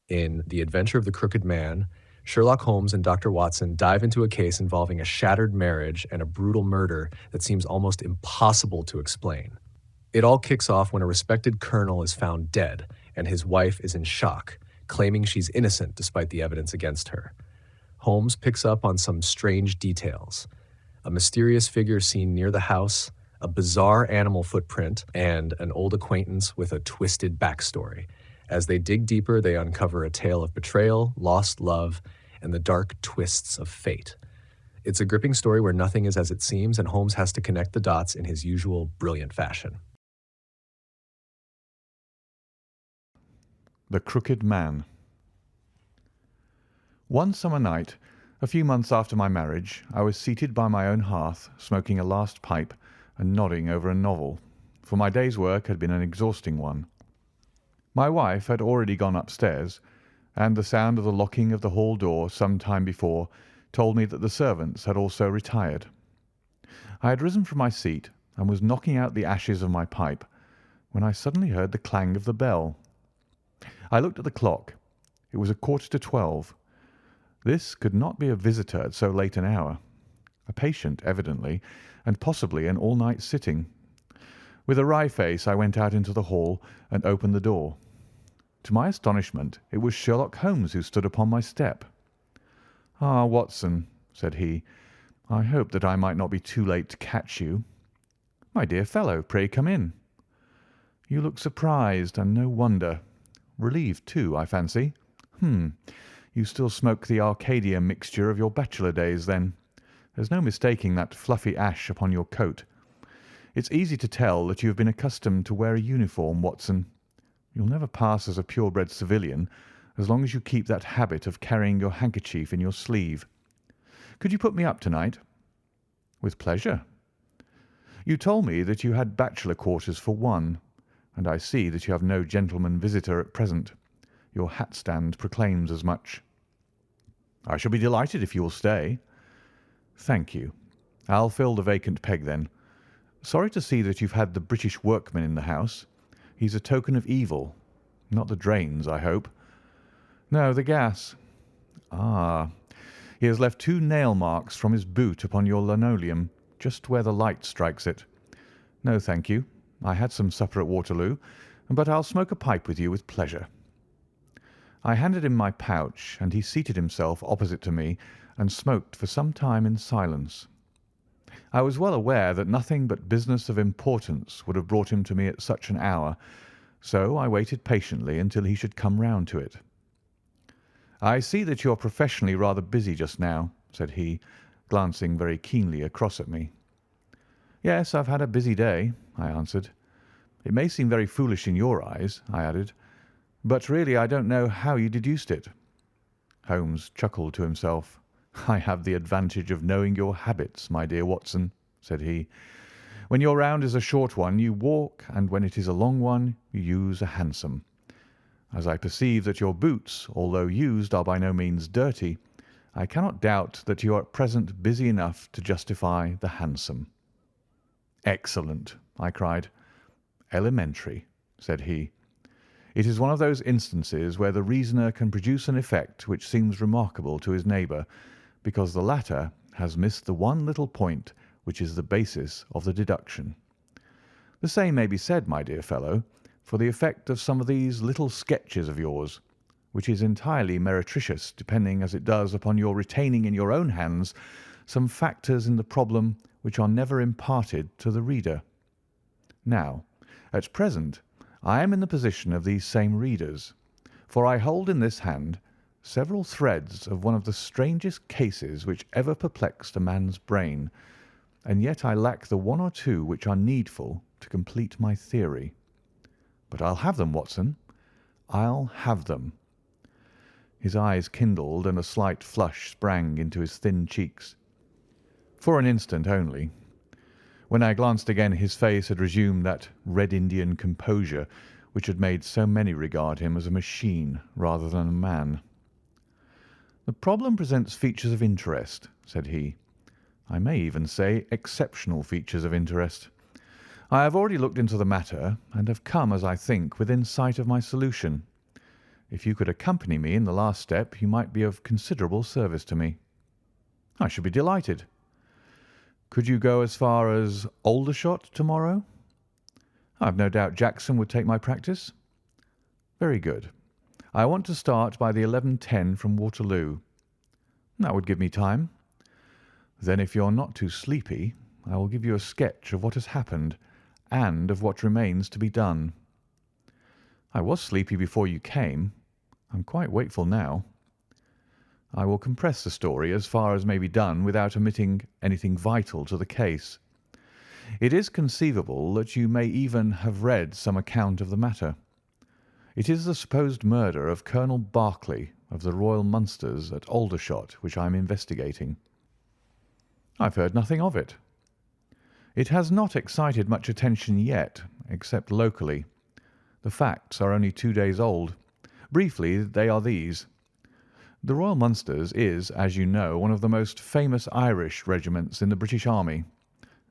In The Adventure of the Crooked Man, Sherlock Holmes and Dr. Watson dive into a case involving a shattered marriage and a brutal murder that seems almost impossible to explain. It all kicks off when a respected colonel is found dead, and his wife is in shock, claiming she's innocent despite the evidence against her. Holmes picks up on some strange details: a mysterious figure seen near the house, a bizarre animal footprint, and an old acquaintance with a twisted backstory. As they dig deeper, they uncover a tale of betrayal, lost love, and the dark twists of fate. It's a gripping story where nothing is as it seems, and Holmes has to connect the dots in his usual brilliant fashion. The Crooked Man. One summer night, a few months after my marriage, I was seated by my own hearth, smoking a last pipe and nodding over a novel, for my day's work had been an exhausting one. My wife had already gone upstairs, and the sound of the locking of the hall door some time before told me that the servants had also retired. I had risen from my seat and was knocking out the ashes of my pipe when I suddenly heard the clang of the bell. I looked at the clock. It was 11:45. This could not be a visitor at so late an hour. A patient, evidently, and possibly an all-night sitting. With a wry face, I went out into the hall and opened the door. To my astonishment, it was Sherlock Holmes who stood upon my step. "Ah, Watson," said he, "I hoped that I might not be too late to catch you." "My dear fellow, pray come in." "You look surprised, and no wonder. Relieved, too, I fancy. You still smoke the Arcadia mixture of your bachelor days, then. There's no mistaking that fluffy ash upon your coat. It's easy to tell that you have been accustomed to wear a uniform, Watson. You'll never pass as a purebred civilian as long as you keep that habit of carrying your handkerchief in your sleeve. Could you put me up tonight?" "With pleasure." "You told me that you had bachelor quarters for one, and I see that you have no gentleman visitor at present. Your hat stand proclaims as much." "I shall be delighted if you will stay." "Thank you. I'll fill the vacant peg then. Sorry to see that you've had the British workman in the house. He's a token of evil. Not the drains, I hope." "No, the gas." "Ah, he has left 2 nail marks from his boot upon your linoleum, just where the light strikes it. No, thank you. I had some supper at Waterloo, but I'll smoke a pipe with you with pleasure." I handed him my pouch, and he seated himself opposite to me and smoked for some time in silence. I was well aware that nothing but business of importance would have brought him to me at such an hour, so I waited patiently until he should come round to it. "I see that you are professionally rather busy just now," said he, glancing very keenly across at me. "Yes, I've had a busy day," I answered. "It may seem very foolish in your eyes," I added, "but really I don't know how you deduced it." Holmes chuckled to himself. "I have the advantage of knowing your habits, my dear Watson," said he. "When your round is a short one, you walk, and when it is a long one, you use a hansom. As I perceive that your boots, although used, are by no means dirty, I cannot doubt that you are at present busy enough to justify the hansom." "Excellent!" I cried. "Elementary," said he. "It is one of those instances where the reasoner can produce an effect which seems remarkable to his neighbour, because the latter has missed the one little point which is the basis of the deduction. The same may be said, my dear fellow, for the effect of some of these little sketches of yours, which is entirely meretricious, depending as it does upon your retaining in your own hands some factors in the problem which are never imparted to the reader. Now, at present, I am in the position of these same readers, for I hold in this hand several threads of one of the strangest cases which ever perplexed a man's brain, and yet I lack the one or two which are needful to complete my theory. But I'll have them, Watson. I'll have them." His eyes kindled, and a slight flush sprang into his thin cheeks. For an instant only. When I glanced again, his face had resumed that Red Indian composure which had made so many regard him as a machine rather than a man. "The problem presents features of interest," said he. "I may even say exceptional features of interest. I have already looked into the matter, and have come, as I think, within sight of my solution. If you could accompany me in the last step, you might be of considerable service to me." "I should be delighted." "Could you go as far as Aldershot to-morrow?" "I have no doubt Jackson would take my practice." "Very good. I want to start by the 11:10 from Waterloo." "That would give me time." "Then, if you're not too sleepy, I will give you a sketch of what has happened and of what remains to be done." "I was sleepy before you came. I'm quite wakeful now." "I will compress the story as far as may be done without omitting anything vital to the case. It is conceivable that you may even have read some account of the matter. It is the supposed murder of Colonel Barclay of the Royal Munsters at Aldershot which I am investigating." "I've heard nothing of it." "It has not excited much attention yet, except locally. The facts are only 2 days old. Briefly, they are these. The Royal Munsters is, as you know, one of the most famous Irish regiments in the British Army.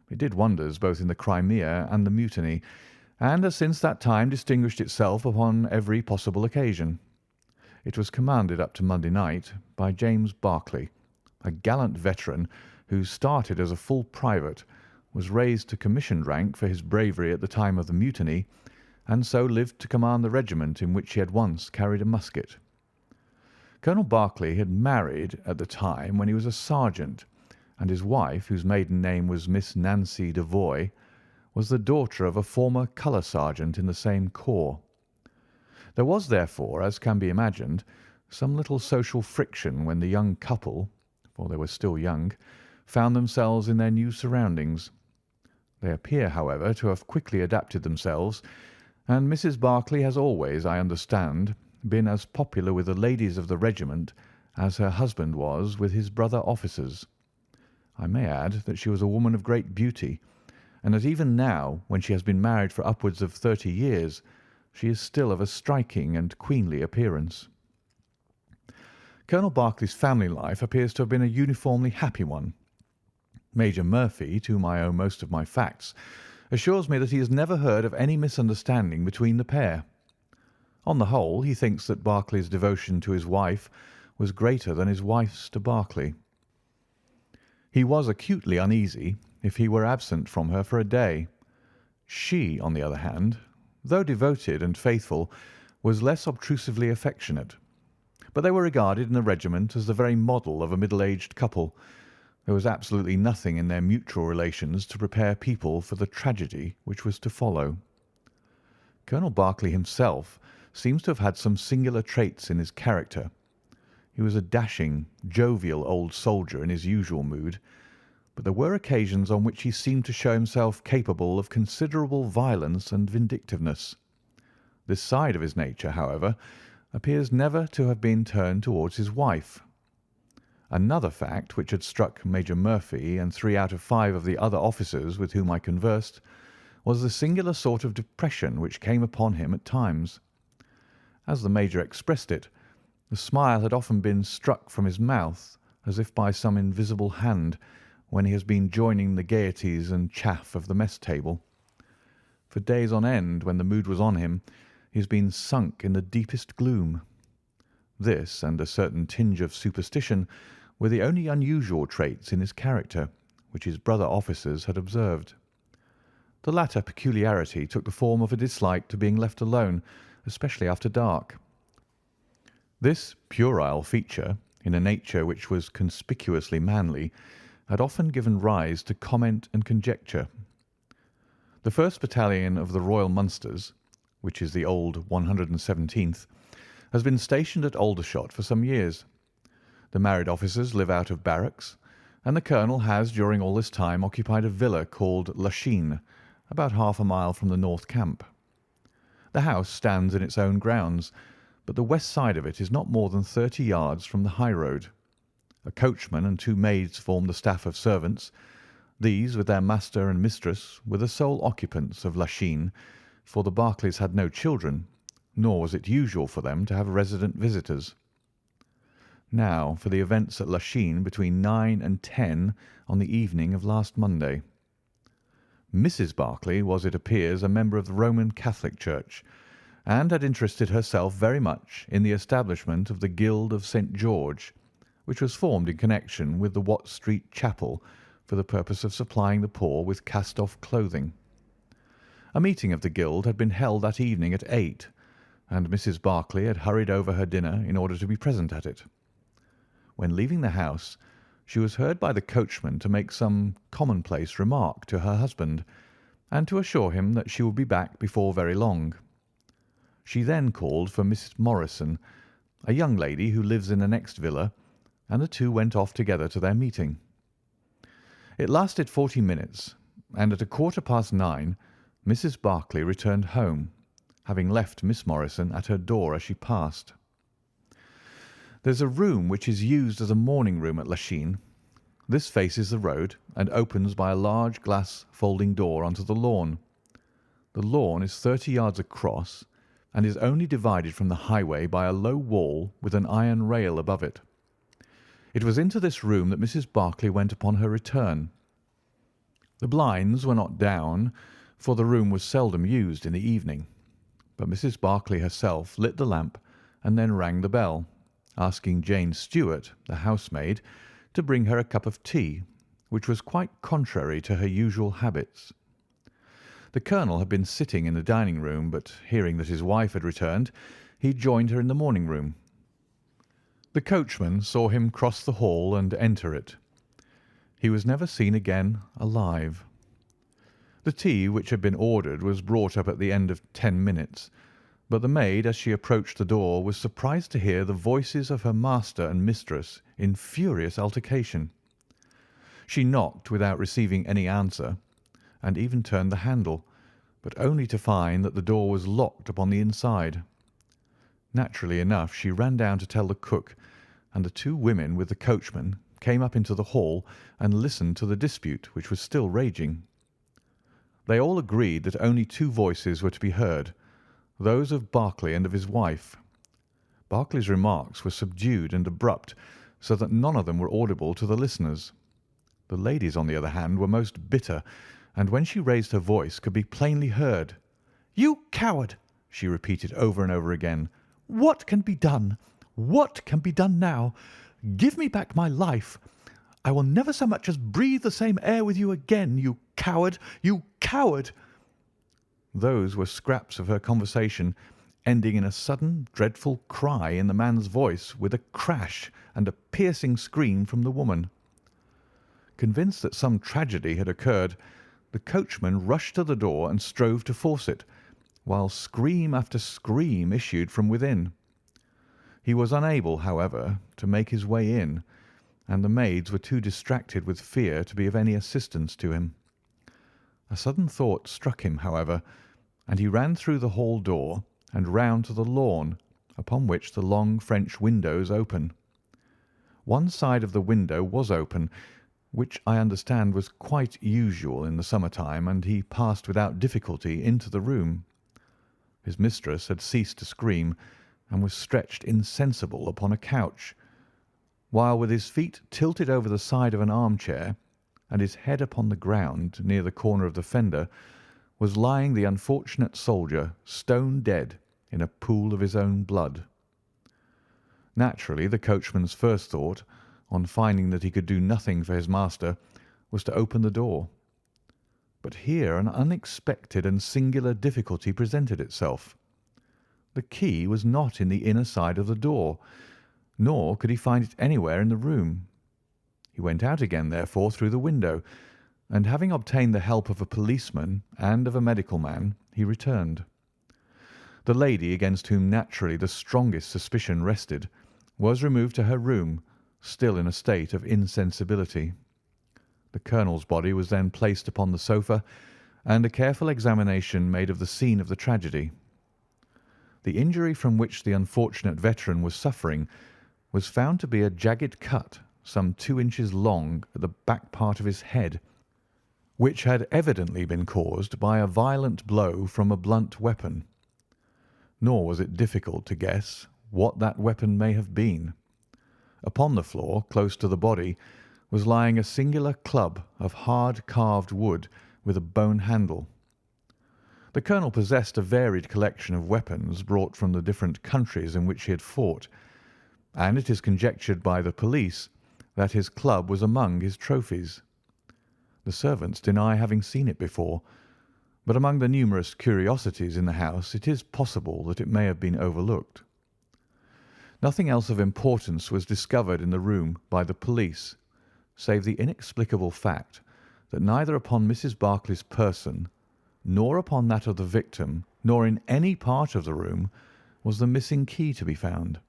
It did wonders both in the Crimea and the Mutiny, and has since that time distinguished itself upon every possible occasion. It was commanded up to Monday night by James Barclay, a gallant veteran who started as a full private, was raised to commissioned rank for his bravery at the time of the Mutiny, and so lived to command the regiment in which he had once carried a musket. Colonel Barclay had married at the time when he was a sergeant, and his wife, whose maiden name was Miss Nancy Devoy, was the daughter of a former colour sergeant in the same corps. There was, therefore, as can be imagined, some little social friction when the young couple, for they were still young, found themselves in their new surroundings. They appear, however, to have quickly adapted themselves, and Mrs. Barclay has always, I understand, been as popular with the ladies of the regiment as her husband was with his brother officers. I may add that she was a woman of great beauty, and that even now, when she has been married for upwards of 30 years, she is still of a striking and queenly appearance. Colonel Barclay's family life appears to have been a uniformly happy one. Major Murphy, to whom I owe most of my facts, assures me that he has never heard of any misunderstanding between the pair. On the whole, he thinks that Barclay's devotion to his wife was greater than his wife's to Barclay. He was acutely uneasy if he were absent from her for a day. She, on the other hand, though devoted and faithful, was less obtrusively affectionate. But they were regarded in the regiment as the very model of a middle-aged couple. There was absolutely nothing in their mutual relations to prepare people for the tragedy which was to follow. Colonel Barclay himself seems to have had some singular traits in his character. He was a dashing, jovial old soldier in his usual mood, but there were occasions on which he seemed to show himself capable of considerable violence and vindictiveness. This side of his nature, however, appears never to have been turned towards his wife. Another fact which had struck Major Murphy and 3 out of 5 of the other officers with whom I conversed was the singular sort of depression which came upon him at times. As the Major expressed it, the smile had often been struck from his mouth as if by some invisible hand when he has been joining the gaieties and chaff of the mess table. For days on end, when the mood was on him, he has been sunk in the deepest gloom. This, and a certain tinge of superstition, were the only unusual traits in his character which his brother officers had observed. The latter peculiarity took the form of a dislike to being left alone, especially after dark. This puerile feature, in a nature which was conspicuously manly, had often given rise to comment and conjecture. The 1st Battalion of the Royal Munsters, which is the old 117th, has been stationed at Aldershot for some years. The married officers live out of barracks, and the colonel has during all this time occupied a villa called Lachine, about half a mile from the North Camp. The house stands in its own grounds, but the west side of it is not more than 30 yards from the high road. A coachman and 2 maids form the staff of servants. These, with their master and mistress, were the sole occupants of Lachine, for the Barclays had no children, nor was it usual for them to have resident visitors. Now for the events at Lachine between 9 and 10 on the evening of last Monday. Mrs. Barclay was, it appears, a member of the Roman Catholic Church, and had interested herself very much in the establishment of the Guild of St. George, which was formed in connection with the Watt Street Chapel for the purpose of supplying the poor with cast-off clothing. A meeting of the Guild had been held that evening at 8, and Mrs. Barclay had hurried over her dinner in order to be present at it. When leaving the house, she was heard by the coachman to make some commonplace remark to her husband, and to assure him that she would be back before very long. She then called for Mrs. Morrison, a young lady who lives in the next villa, and the two went off together to their meeting. It lasted 40 minutes, and at 9:15 Mrs. Barclay returned home, having left Miss Morrison at her door as she passed. There's a room which is used as a morning room at Lachine. This faces the road and opens by a large glass folding door onto the lawn. The lawn is 30 yards across and is only divided from the highway by a low wall with an iron rail above it. It was into this room that Mrs. Barclay went upon her return. The blinds were not down, for the room was seldom used in the evening, but Mrs. Barclay herself lit the lamp and then rang the bell, asking Jane Stewart, the housemaid, to bring her a cup of tea, which was quite contrary to her usual habits. The colonel had been sitting in the dining-room, but hearing that his wife had returned, he joined her in the morning-room. The coachman saw him cross the hall and enter it. He was never seen again alive. The tea which had been ordered was brought up at the end of 10 minutes, but the maid, as she approached the door, was surprised to hear the voices of her master and mistress in furious altercation. She knocked without receiving any answer, and even turned the handle, but only to find that the door was locked upon the inside. Naturally enough, she ran down to tell the cook, and the two women with the coachman came up into the hall and listened to the dispute which was still raging. They all agreed that only two voices were to be heard, those of Barclay and of his wife. Barclay's remarks were subdued and abrupt, so that none of them were audible to the listeners. The ladies, on the other hand, were most bitter, and when she raised her voice could be plainly heard. "You coward!" she repeated over and over again. "What can be done? What can be done now? Give me back my life. I will never so much as breathe the same air with you again, you coward, you coward!" Those were scraps of her conversation, ending in a sudden, dreadful cry in the man's voice, with a crash and a piercing scream from the woman. Convinced that some tragedy had occurred, the coachman rushed to the door and strove to force it, while scream after scream issued from within. He was unable, however, to make his way in, and the maids were too distracted with fear to be of any assistance to him. A sudden thought struck him, however, and he ran through the hall door and round to the lawn, upon which the long French windows open. One side of the window was open, which I understand was quite usual in the summer-time, and he passed without difficulty into the room. His mistress had ceased to scream, and was stretched insensible upon a couch, while with his feet tilted over the side of an armchair and his head upon the ground near the corner of the fender, was lying the unfortunate soldier, stone dead, in a pool of his own blood. Naturally, the coachman's first thought, on finding that he could do nothing for his master, was to open the door. But here an unexpected and singular difficulty presented itself. The key was not in the inner side of the door, nor could he find it anywhere in the room. He went out again, therefore, through the window, and having obtained the help of a policeman and of a medical man, he returned. The lady, against whom naturally the strongest suspicion rested, was removed to her room, still in a state of insensibility. The colonel's body was then placed upon the sofa, and a careful examination made of the scene of the tragedy. The injury from which the unfortunate veteran was suffering was found to be a jagged cut some 2 inches long at the back part of his head, which had evidently been caused by a violent blow from a blunt weapon. Nor was it difficult to guess what that weapon may have been. Upon the floor, close to the body, was lying a singular club of hard carved wood with a bone handle. The colonel possessed a varied collection of weapons brought from the different countries in which he had fought, and it is conjectured by the police that his club was among his trophies. The servants deny having seen it before, but among the numerous curiosities in the house it is possible that it may have been overlooked. Nothing else of importance was discovered in the room by the police, save the inexplicable fact that neither upon Mrs. Barclay's person, nor upon that of the victim, nor in any part of the room, was the missing key to be found.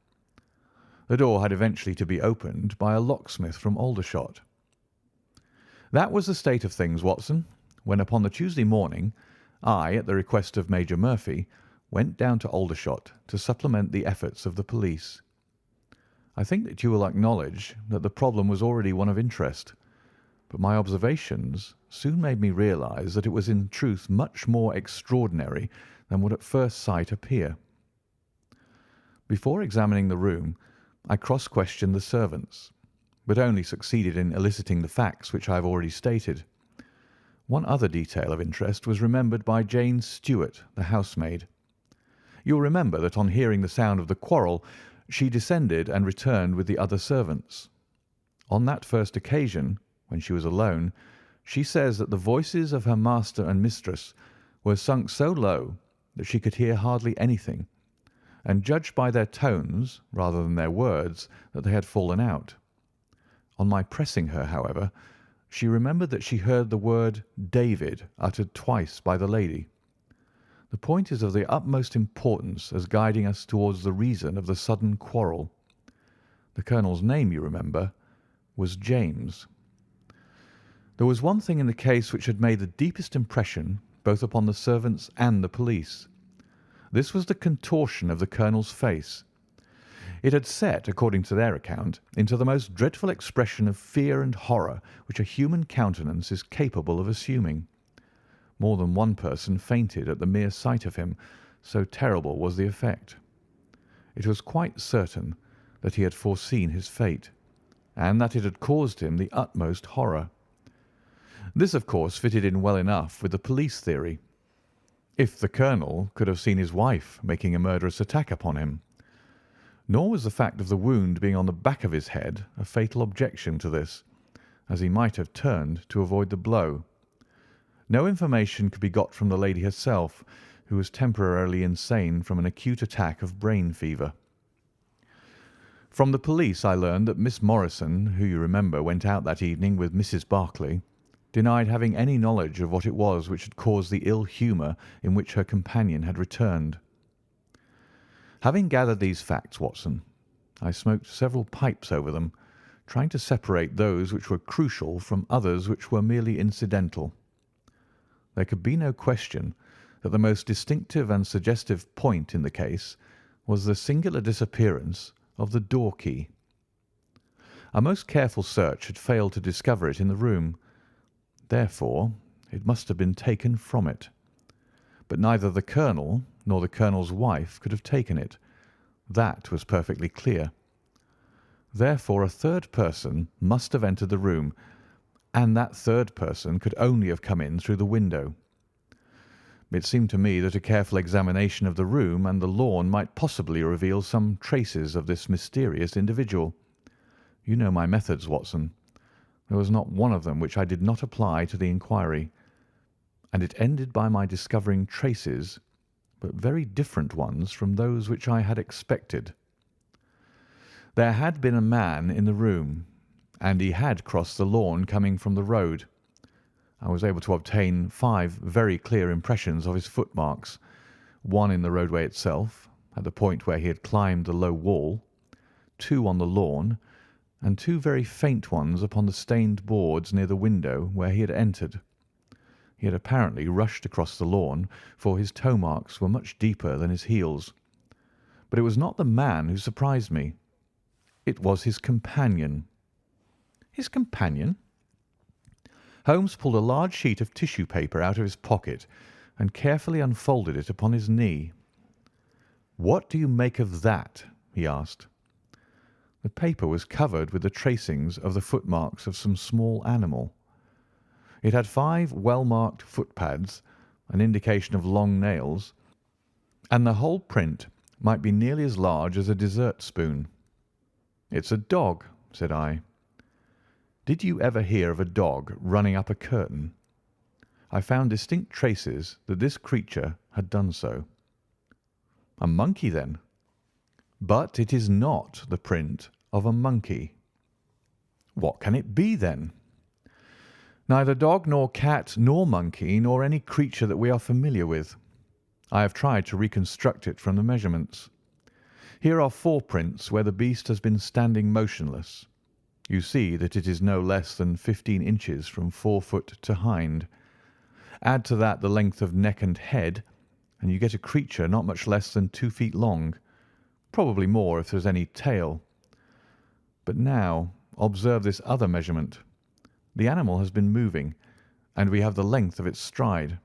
The door had eventually to be opened by a locksmith from Aldershot. That was the state of things, Watson, when upon the Tuesday morning I, at the request of Major Murphy, went down to Aldershot to supplement the efforts of the police. I think that you will acknowledge that the problem was already one of interest, but my observations soon made me realize that it was in truth much more extraordinary than would at first sight appear. Before examining the room, I cross-questioned the servants, but only succeeded in eliciting the facts which I have already stated. One other detail of interest was remembered by Jane Stewart, the housemaid. You will remember that on hearing the sound of the quarrel, she descended and returned with the other servants. On that first occasion, when she was alone, she says that the voices of her master and mistress were sunk so low that she could hear hardly anything, and judged by their tones rather than their words that they had fallen out. On my pressing her, however, she remembered that she heard the word David uttered twice by the lady. The point is of the utmost importance as guiding us towards the reason of the sudden quarrel. The colonel's name, you remember, was James. There was one thing in the case which had made the deepest impression both upon the servants and the police. This was the contortion of the colonel's face. It had set, according to their account, into the most dreadful expression of fear and horror which a human countenance is capable of assuming. More than one person fainted at the mere sight of him, so terrible was the effect. It was quite certain that he had foreseen his fate, and that it had caused him the utmost horror. This, of course, fitted in well enough with the police theory. If the colonel could have seen his wife making a murderous attack upon him. Nor was the fact of the wound being on the back of his head a fatal objection to this, as he might have turned to avoid the blow. No information could be got from the lady herself, who was temporarily insane from an acute attack of brain fever. From the police I learned that Miss Morrison, who you remember went out that evening with Mrs. Barclay, denied having any knowledge of what it was which had caused the ill humour in which her companion had returned. Having gathered these facts, Watson, I smoked several pipes over them, trying to separate those which were crucial from others which were merely incidental. There could be no question that the most distinctive and suggestive point in the case was the singular disappearance of the door key. A most careful search had failed to discover it in the room. Therefore, it must have been taken from it. But neither the colonel nor the colonel's wife could have taken it. That was perfectly clear. Therefore, a third person must have entered the room, and that third person could only have come in through the window. It seemed to me that a careful examination of the room and the lawn might possibly reveal some traces of this mysterious individual. You know my methods, Watson. There was not one of them which I did not apply to the inquiry, and it ended by my discovering traces, but very different ones from those which I had expected. There had been a man in the room, and he had crossed the lawn coming from the road. I was able to obtain 5 very clear impressions of his footmarks, one in the roadway itself, at the point where he had climbed the low wall, 2 on the lawn, and 2 very faint ones upon the stained boards near the window where he had entered. He had apparently rushed across the lawn, for his toe marks were much deeper than his heels. But it was not the man who surprised me. It was his companion. His companion? Holmes pulled a large sheet of tissue paper out of his pocket and carefully unfolded it upon his knee. "What do you make of that?" he asked. The paper was covered with the tracings of the footmarks of some small animal. It had 5 well-marked footpads, an indication of long nails, and the whole print might be nearly as large as a dessert spoon. "It's a dog," said I. "Did you ever hear of a dog running up a curtain?" I found distinct traces that this creature had done so. "A monkey, then?" "But it is not the print of a monkey." "What can it be, then?" "Neither dog nor cat nor monkey nor any creature that we are familiar with. I have tried to reconstruct it from the measurements. Here are 4 prints where the beast has been standing motionless. You see that it is no less than 15 inches from forefoot to hind. Add to that the length of neck and head, and you get a creature not much less than 2 feet long, probably more if there is any tail. But now observe this other measurement. The animal has been moving, and we have the length of its stride.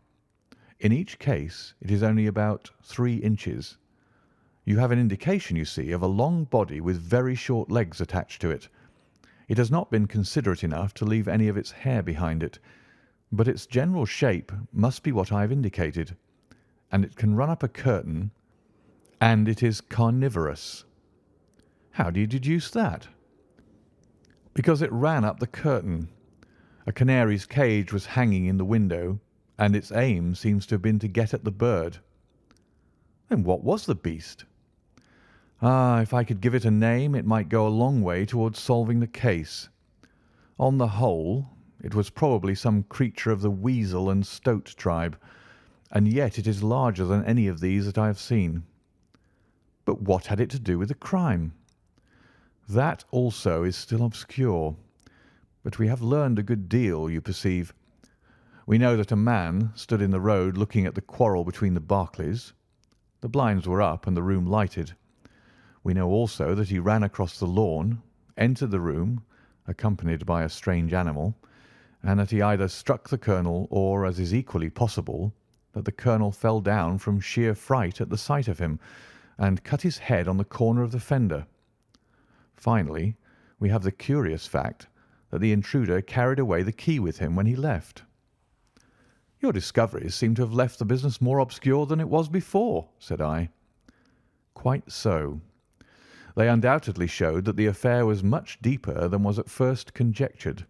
In each case it is only about 3 inches. You have an indication, you see, of a long body with very short legs attached to it. It has not been considerate enough to leave any of its hair behind it, but its general shape must be what I have indicated, and it can run up a curtain, and it is carnivorous." "How do you deduce that?" "Because it ran up the curtain. A canary's cage was hanging in the window, and its aim seems to have been to get at the bird." "Then what was the beast?" "Ah, if I could give it a name, it might go a long way towards solving the case. On the whole, it was probably some creature of the weasel and stoat tribe, and yet it is larger than any of these that I have seen." "But what had it to do with the crime?" "That also is still obscure, but we have learned a good deal, you perceive. We know that a man stood in the road looking at the quarrel between the Barclays. The blinds were up and the room lighted. We know also that he ran across the lawn, entered the room, accompanied by a strange animal, and that he either struck the colonel or, as is equally possible, that the colonel fell down from sheer fright at the sight of him and cut his head on the corner of the fender. Finally, we have the curious fact that the intruder carried away the key with him when he left." "Your discoveries seem to have left the business more obscure than it was before," said I. "Quite so. They undoubtedly showed that the affair was much deeper than was at first conjectured.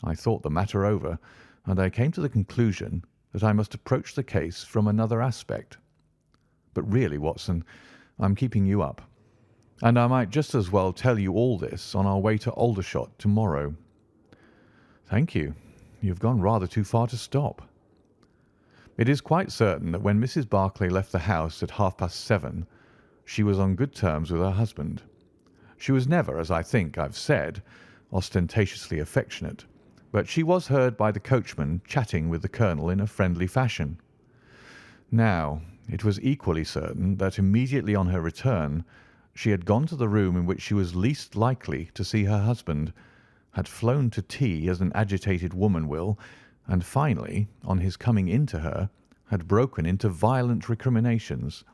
I thought the matter over, and I came to the conclusion that I must approach the case from another aspect. But really, Watson, I'm keeping you up, and I might just as well tell you all this on our way to Aldershot to-morrow." "Thank you. You've gone rather too far to stop." "It is quite certain that when Mrs. Barclay left the house at 7:30, she was on good terms with her husband. She was never, as I think I've said, ostentatiously affectionate, but she was heard by the coachman chatting with the colonel in a friendly fashion. Now, it was equally certain that immediately on her return she had gone to the room in which she was least likely to see her husband, had flown to tea as an agitated woman will, and finally, on his coming in to her, had broken into violent recriminations.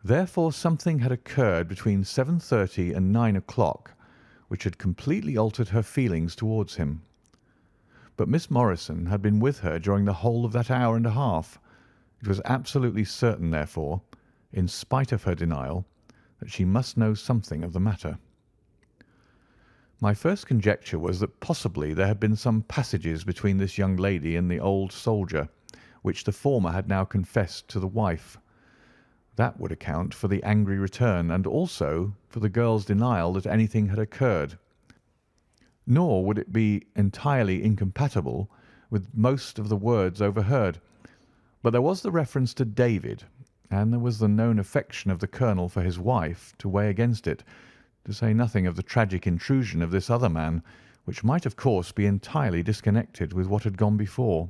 Therefore something had occurred between 7:30 and 9 o'clock which had completely altered her feelings towards him. But Miss Morrison had been with her during the whole of that hour and a half. It was absolutely certain, therefore, in spite of her denial, that she must know something of the matter. My first conjecture was that possibly there had been some passages between this young lady and the old soldier, which the former had now confessed to the wife. That would account for the angry return, and also for the girl's denial that anything had occurred. Nor would it be entirely incompatible with most of the words overheard. But there was the reference to David, and there was the known affection of the colonel for his wife to weigh against it, to say nothing of the tragic intrusion of this other man, which might of course be entirely disconnected with what had gone before.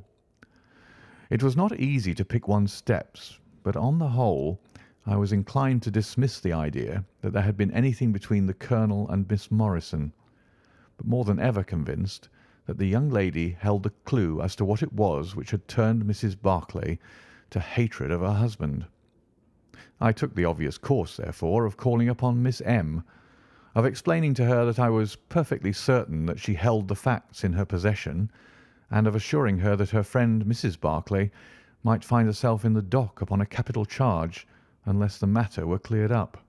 It was not easy to pick one's steps, but on the whole I was inclined to dismiss the idea that there had been anything between the colonel and Miss Morrison, but more than ever convinced that the young lady held the clue as to what it was which had turned Mrs. Barclay to hatred of her husband. I took the obvious course, therefore, of calling upon Miss M., of explaining to her that I was perfectly certain that she held the facts in her possession, and of assuring her that her friend Mrs. Barclay might find herself in the dock upon a capital charge unless the matter were cleared up.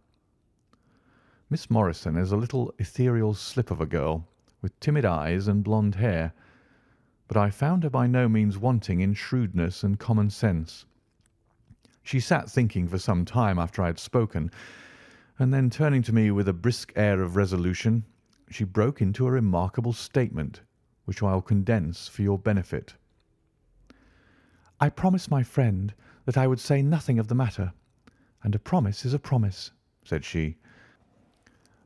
Miss Morrison is a little ethereal slip of a girl, with timid eyes and blonde hair, but I found her by no means wanting in shrewdness and common sense. She sat thinking for some time after I had spoken, and then turning to me with a brisk air of resolution, she broke into a remarkable statement, which I will condense for your benefit. "I promised my friend that I would say nothing of the matter, and a promise is a promise," said she.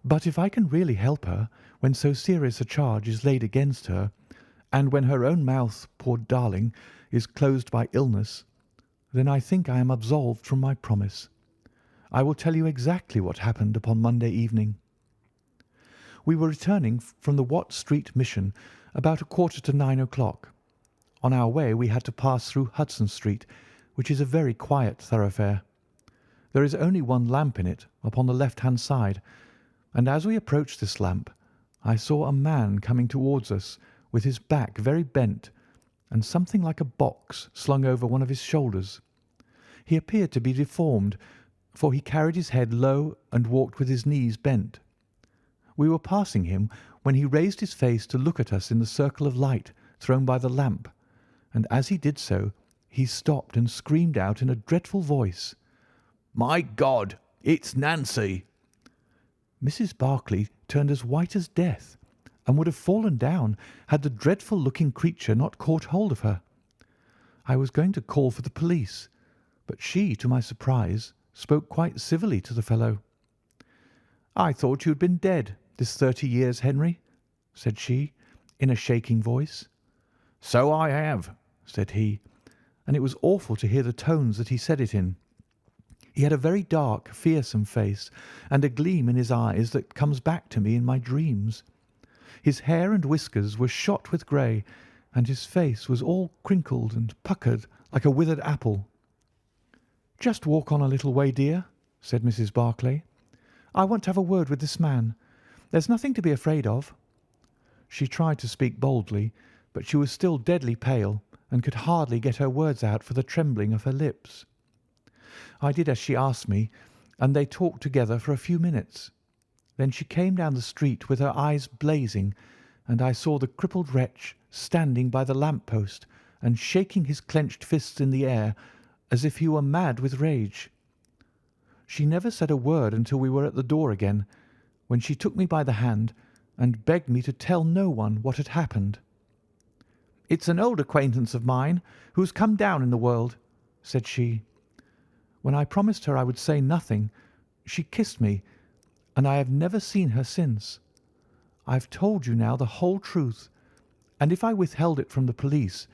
"But if I can really help her when so serious a charge is laid against her, and when her own mouth, poor darling, is closed by illness, then I think I am absolved from my promise. I will tell you exactly what happened upon Monday evening. We were returning from the Watt Street Mission about 8:45. On our way we had to pass through Hudson Street, which is a very quiet thoroughfare. There is only one lamp in it, upon the left-hand side, and as we approached this lamp, I saw a man coming towards us with his back very bent and something like a box slung over one of his shoulders. He appeared to be deformed, for he carried his head low and walked with his knees bent. We were passing him when he raised his face to look at us in the circle of light thrown by the lamp, and as he did so, he stopped and screamed out in a dreadful voice, 'My God, it's Nancy!' Mrs. Barclay turned as white as death, and would have fallen down had the dreadful-looking creature not caught hold of her. I was going to call for the police, but she, to my surprise, spoke quite civilly to the fellow. 'I thought you had been dead this 30 years, Henry,' said she, in a shaking voice. 'So I have,' said he, and it was awful to hear the tones that he said it in. He had a very dark, fearsome face, and a gleam in his eyes that comes back to me in my dreams. His hair and whiskers were shot with grey, and his face was all crinkled and puckered like a withered apple. "'Just walk on a little way, dear,' said Mrs. Barclay. "'I want to have a word with this man. There's nothing to be afraid of.' She tried to speak boldly, but she was still deadly pale, and could hardly get her words out for the trembling of her lips. I did as she asked me, and they talked together for a few minutes. Then she came down the street with her eyes blazing, and I saw the crippled wretch standing by the lamp-post and shaking his clenched fists in the air as if he were mad with rage. She never said a word until we were at the door again, when she took me by the hand and begged me to tell no one what had happened. "'It's an old acquaintance of mine who has come down in the world,' said she. When I promised her I would say nothing, she kissed me, and I have never seen her since. I have told you now the whole truth, and if I withheld it from the police,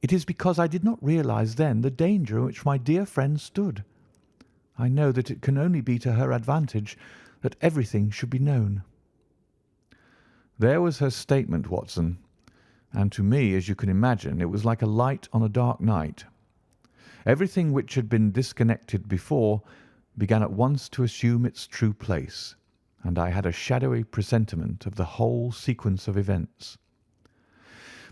it is because I did not realize then the danger in which my dear friend stood. I know that it can only be to her advantage that everything should be known.' There was her statement, Watson, and to me, as you can imagine, it was like a light on a dark night. Everything which had been disconnected before began at once to assume its true place, and I had a shadowy presentiment of the whole sequence of events.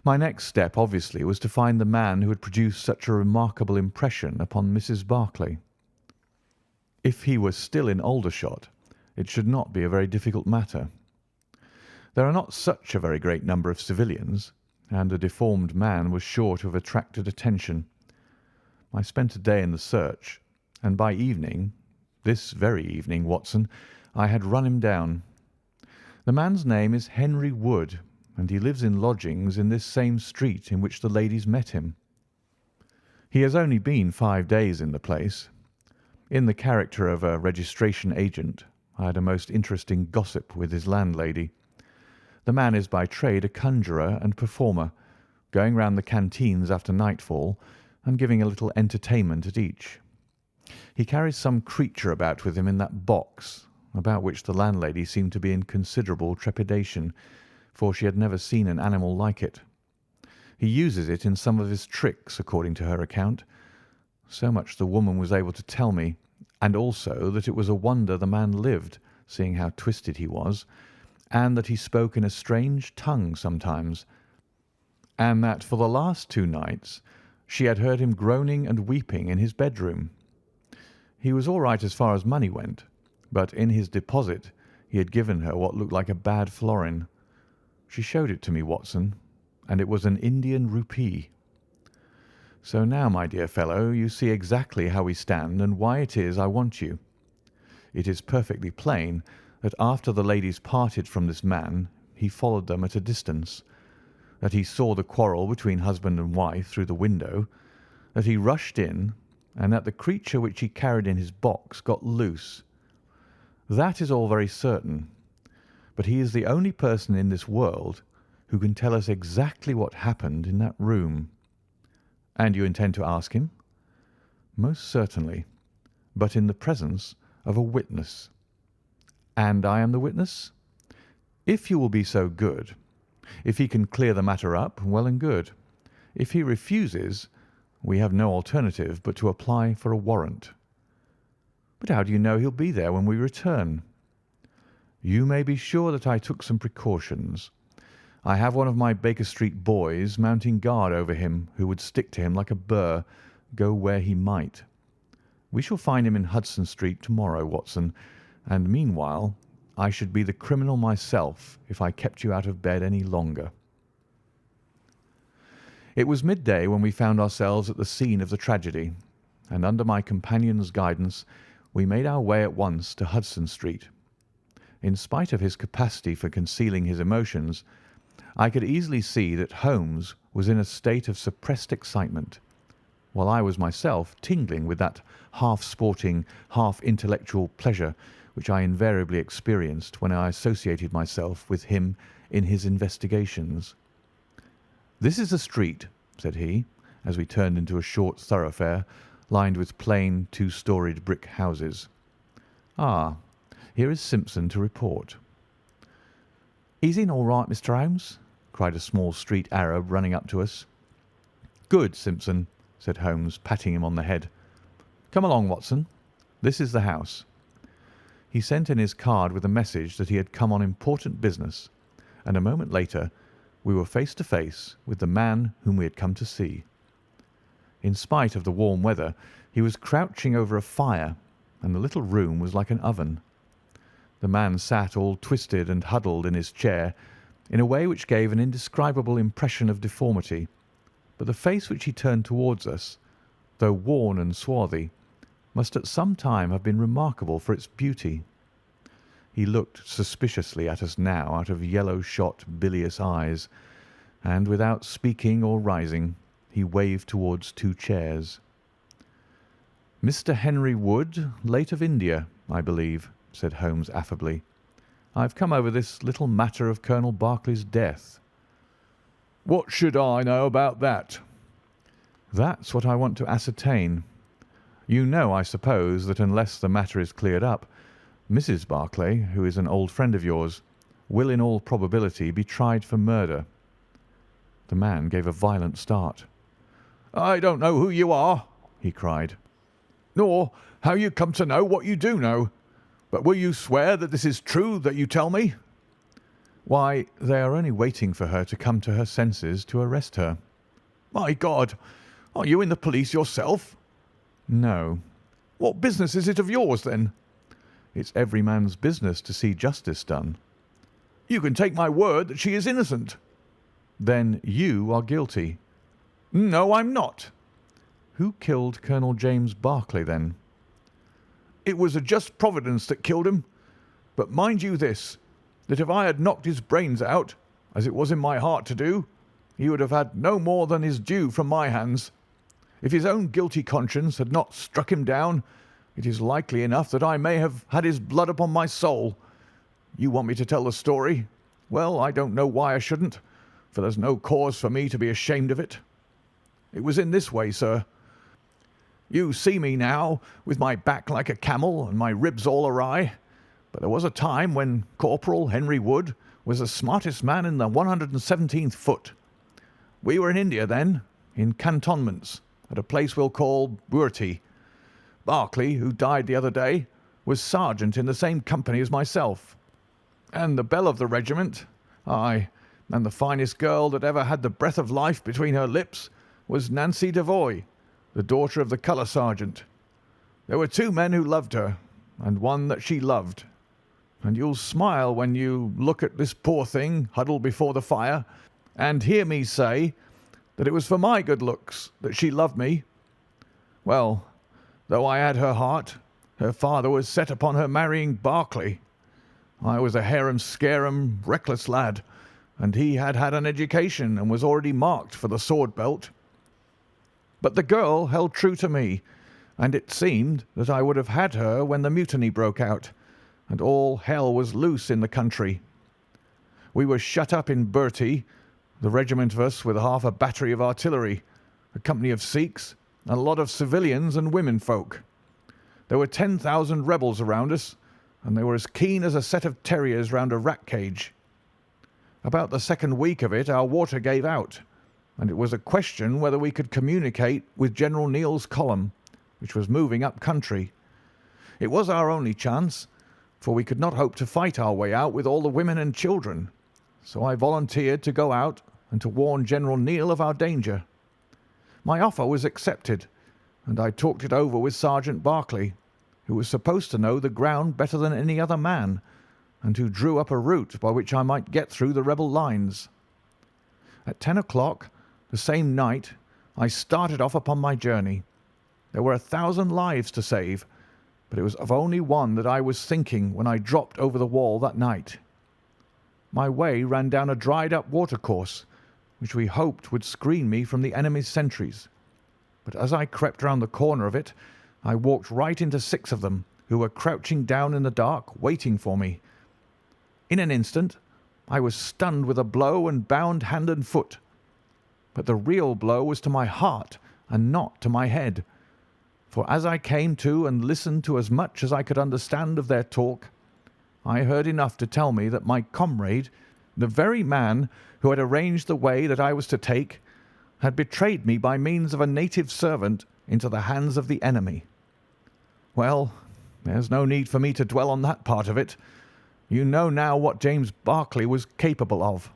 My next step, obviously, was to find the man who had produced such a remarkable impression upon Mrs. Barclay. If he was still in Aldershot, it should not be a very difficult matter. There are not such a very great number of civilians, and a deformed man was sure to have attracted attention. I spent a day in the search, and by evening, this very evening, Watson, I had run him down. The man's name is Henry Wood, and he lives in lodgings in this same street in which the ladies met him. He has only been 5 days in the place. In the character of a registration agent, I had a most interesting gossip with his landlady. The man is by trade a conjurer and performer, going round the canteens after nightfall and giving a little entertainment at each. He carries some creature about with him in that box, about which the landlady seemed to be in considerable trepidation, for she had never seen an animal like it. He uses it in some of his tricks, according to her account. So much the woman was able to tell me, and also that it was a wonder the man lived, seeing how twisted he was, and that he spoke in a strange tongue sometimes, and that for the last 2 nights She had heard him groaning and weeping in his bedroom. He was all right as far as money went, but in his deposit he had given her what looked like a bad florin. She showed it to me, Watson, and it was an Indian rupee. So now, my dear fellow, you see exactly how we stand and why it is I want you. It is perfectly plain that after the ladies parted from this man, he followed them at a distance, that he saw the quarrel between husband and wife through the window, that he rushed in, and that the creature which he carried in his box got loose. That is all very certain, but he is the only person in this world who can tell us exactly what happened in that room. And you intend to ask him? Most certainly, but in the presence of a witness. And I am the witness? If you will be so good. If he can clear the matter up, well and good. If he refuses, we have no alternative but to apply for a warrant. But how do you know he'll be there when we return? You may be sure that I took some precautions. I have one of my Baker Street boys mounting guard over him who would stick to him like a burr, go where he might. We shall find him in Hudson Street tomorrow, Watson, and meanwhile I should be the criminal myself if I kept you out of bed any longer. It was midday when we found ourselves at the scene of the tragedy, and under my companion's guidance we made our way at once to Hudson Street. In spite of his capacity for concealing his emotions, I could easily see that Holmes was in a state of suppressed excitement, while I was myself tingling with that half-sporting, half-intellectual pleasure which I invariably experienced when I associated myself with him in his investigations. "This is the street," said he, as we turned into a short thoroughfare lined with plain two-storied brick houses. "Ah, here is Simpson to report." "He's in all right, Mr. Holmes," cried a small street Arab running up to us. "Good, Simpson," said Holmes, patting him on the head. "Come along, Watson. This is the house." He sent in his card with a message that he had come on important business, and a moment later we were face to face with the man whom we had come to see. In spite of the warm weather, he was crouching over a fire, and the little room was like an oven. The man sat all twisted and huddled in his chair, in a way which gave an indescribable impression of deformity, but the face which he turned towards us, though worn and swarthy, must at some time have been remarkable for its beauty. He looked suspiciously at us now out of yellow-shot, bilious eyes, and without speaking or rising, he waved towards two chairs. "Mr. Henry Wood, late of India, I believe," said Holmes affably. "I've come over this little matter of Colonel Barclay's death." "What should I know about that?" "That's what I want to ascertain. You know, I suppose, that unless the matter is cleared up, Mrs. Barclay, who is an old friend of yours, will in all probability be tried for murder." The man gave a violent start. "I don't know who you are," he cried, "nor how you come to know what you do know. But will you swear that this is true that you tell me?" "Why, they are only waiting for her to come to her senses to arrest her." "My God! Are you in the police yourself?" "No." "What business is it of yours, then?" "It's every man's business to see justice done." "You can take my word that she is innocent." "Then you are guilty." "No, I'm not." "Who killed Colonel James Barclay, then?" "It was a just providence that killed him. But mind you this, that if I had knocked his brains out, as it was in my heart to do, he would have had no more than his due from my hands. If his own guilty conscience had not struck him down, it is likely enough that I may have had his blood upon my soul. You want me to tell the story? Well, I don't know why I shouldn't, for there's no cause for me to be ashamed of it. It was in this way, sir. You see me now, with my back like a camel and my ribs all awry, but there was a time when Corporal Henry Wood was the smartest man in the 117th foot. We were in India then, in cantonments, at a place we'll call Burti. Barclay, who died the other day, was sergeant in the same company as myself. And the belle of the regiment, aye, and the finest girl that ever had the breath of life between her lips, was Nancy Devoy, the daughter of the colour sergeant. There were two men who loved her, and one that she loved. And you'll smile when you look at this poor thing huddled before the fire, and hear me say that it was for my good looks that she loved me. Well, though I had her heart, her father was set upon her marrying Barclay. I was a harum-scarum, reckless lad, and he had had an education and was already marked for the sword belt. But the girl held true to me, and it seemed that I would have had her when the mutiny broke out, and all hell was loose in the country. We were shut up in Bertie, the regiment of us with half a battery of artillery, a company of Sikhs, and a lot of civilians and women folk. There were 10,000 rebels around us, and they were as keen as a set of terriers round a rat cage. About the second week of it our water gave out, and it was a question whether we could communicate with General Neill's column, which was moving up country. It was our only chance, for we could not hope to fight our way out with all the women and children, so I volunteered to go out and to warn General Neill of our danger. My offer was accepted, and I talked it over with Sergeant Barclay, who was supposed to know the ground better than any other man, and who drew up a route by which I might get through the rebel lines. At 10 o'clock the same night I started off upon my journey. There were 1,000 lives to save, but it was of only one that I was thinking when I dropped over the wall that night. My way ran down a dried-up watercourse, which we hoped would screen me from the enemy's sentries. But as I crept round the corner of it, I walked right into 6 of them, who were crouching down in the dark, waiting for me. In an instant, I was stunned with a blow and bound hand and foot. But the real blow was to my heart and not to my head. For as I came to and listened to as much as I could understand of their talk, I heard enough to tell me that my comrade, the very man who had arranged the way that I was to take, had betrayed me by means of a native servant into the hands of the enemy. Well, there's no need for me to dwell on that part of it. You know now what James Barclay was capable of.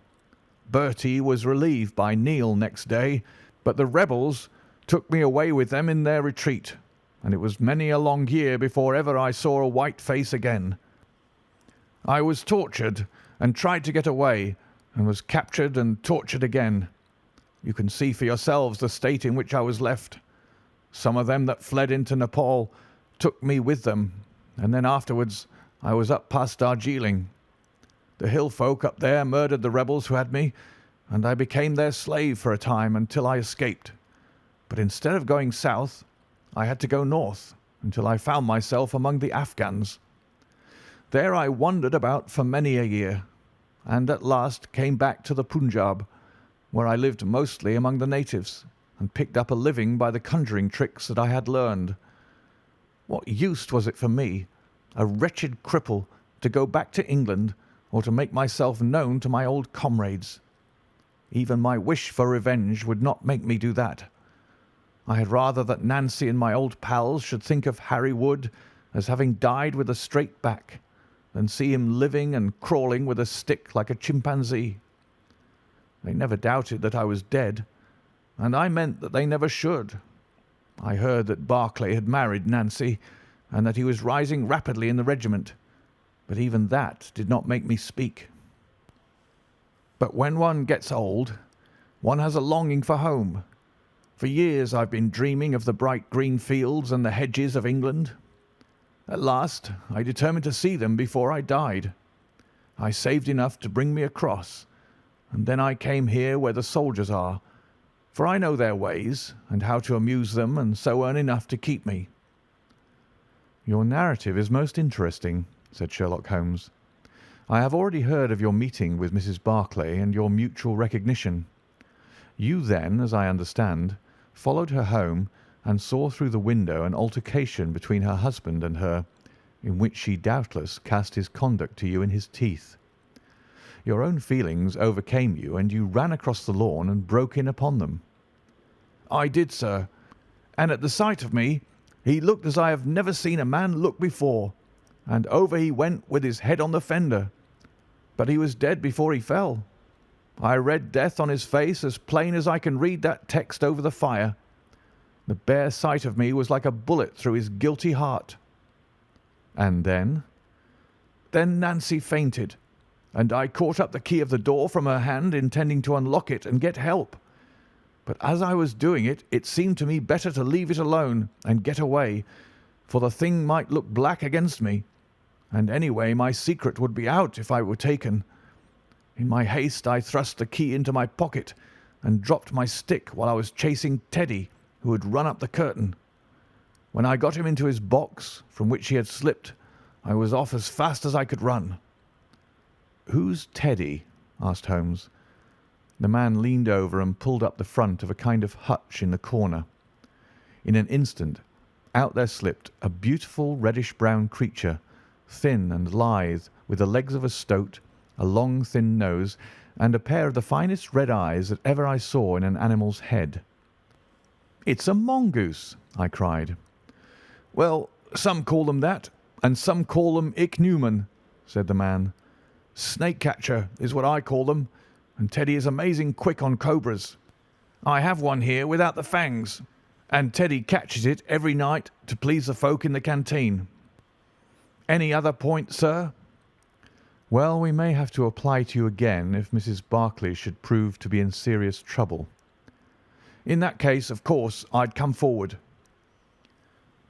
Bertie was relieved by Neil next day, but the rebels took me away with them in their retreat, and it was many a long year before ever I saw a white face again. I was tortured and tried to get away, and was captured and tortured again. You can see for yourselves the state in which I was left. Some of them that fled into Nepal took me with them, and then afterwards I was up past Darjeeling. The hill folk up there murdered the rebels who had me, and I became their slave for a time until I escaped. But instead of going south, I had to go north until I found myself among the Afghans. There I wandered about for many a year, and at last came back to the Punjab, where I lived mostly among the natives, and picked up a living by the conjuring tricks that I had learned. What use was it for me, a wretched cripple, to go back to England or to make myself known to my old comrades? Even my wish for revenge would not make me do that. I had rather that Nancy and my old pals should think of Harry Wood as having died with a straight back, than see him living and crawling with a stick like a chimpanzee. They never doubted that I was dead, and I meant that they never should. I heard that Barclay had married Nancy, and that he was rising rapidly in the regiment, but even that did not make me speak. But when one gets old, one has a longing for home. For years I've been dreaming of the bright green fields and the hedges of England. At last I determined to see them before I died. I saved enough to bring me across, and then I came here where the soldiers are, for I know their ways and how to amuse them, and so earn enough to keep me." "Your narrative is most interesting," said Sherlock Holmes. "I have already heard of your meeting with Mrs. Barclay and your mutual recognition. You then, as I understand, followed her home and saw through the window an altercation between her husband and her, in which she doubtless cast his conduct to you in his teeth. Your own feelings overcame you, and you ran across the lawn and broke in upon them." "I did, sir, and at the sight of me he looked as I have never seen a man look before, and over he went with his head on the fender. But he was dead before he fell. I read death on his face as plain as I can read that text over the fire. The bare sight of me was like a bullet through his guilty heart. And then? Then Nancy fainted, and I caught up the key of the door from her hand, intending to unlock it and get help. But as I was doing it, it seemed to me better to leave it alone and get away, for the thing might look black against me, and anyway my secret would be out if I were taken. In my haste I thrust the key into my pocket and dropped my stick while I was chasing Teddy, who had run up the curtain. When I got him into his box, from which he had slipped, I was off as fast as I could run." "Who's Teddy?" asked Holmes. The man leaned over and pulled up the front of a kind of hutch in the corner. In an instant out there slipped a beautiful reddish-brown creature, thin and lithe, with the legs of a stoat, a long thin nose, and a pair of the finest red eyes that ever I saw in an animal's head. "It's a mongoose!" I cried. "Well, some call them that, and some call them ichneumon," said the man. "Snake catcher is what I call them, and Teddy is amazing quick on cobras. I have one here without the fangs, and Teddy catches it every night to please the folk in the canteen. Any other point, sir?" "Well, we may have to apply to you again if Mrs. Barclay should prove to be in serious trouble." "In that case, of course, I'd come forward."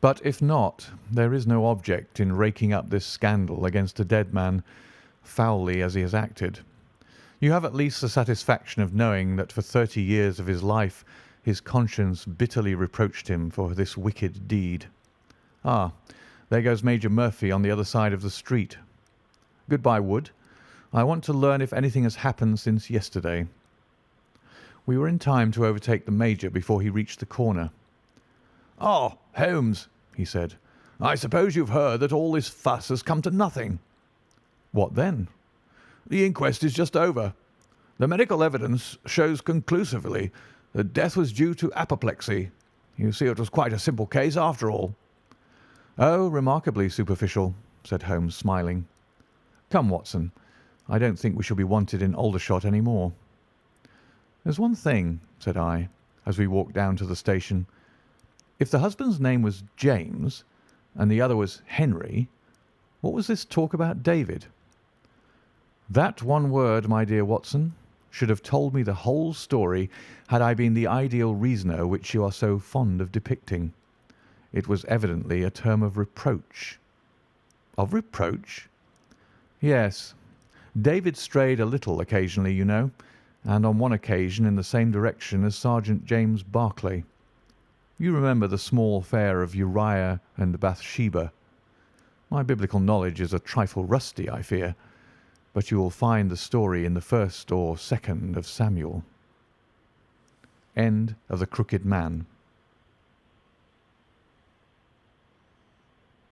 "But if not, there is no object in raking up this scandal against a dead man, foully as he has acted. You have at least the satisfaction of knowing that for 30 years of his life his conscience bitterly reproached him for this wicked deed. Ah, there goes Major Murphy on the other side of the street. Goodbye, Wood. I want to learn if anything has happened since yesterday." We were in time to overtake the Major before he reached the corner. "Ah, Holmes," he said, "I suppose you've heard that all this fuss has come to nothing." "What then?" "The inquest is just over. The medical evidence shows conclusively that death was due to apoplexy. You see, it was quite a simple case after all." "Oh, remarkably superficial," said Holmes, smiling. "Come, Watson, I don't think we shall be wanted in Aldershot any more." "There's one thing," said I, as we walked down to the station. "If the husband's name was James and the other was Henry, what was this talk about David?" "That one word, my dear Watson, should have told me the whole story had I been the ideal reasoner which you are so fond of depicting. It was evidently a term of reproach." "Of reproach?" "Yes. David strayed a little occasionally, you know, and on one occasion in the same direction as Sergeant James Barclay. You remember the small affair of Uriah and Bathsheba. My biblical knowledge is a trifle rusty, I fear, but you will find the story in the 1st or 2nd of Samuel." End of The Crooked Man.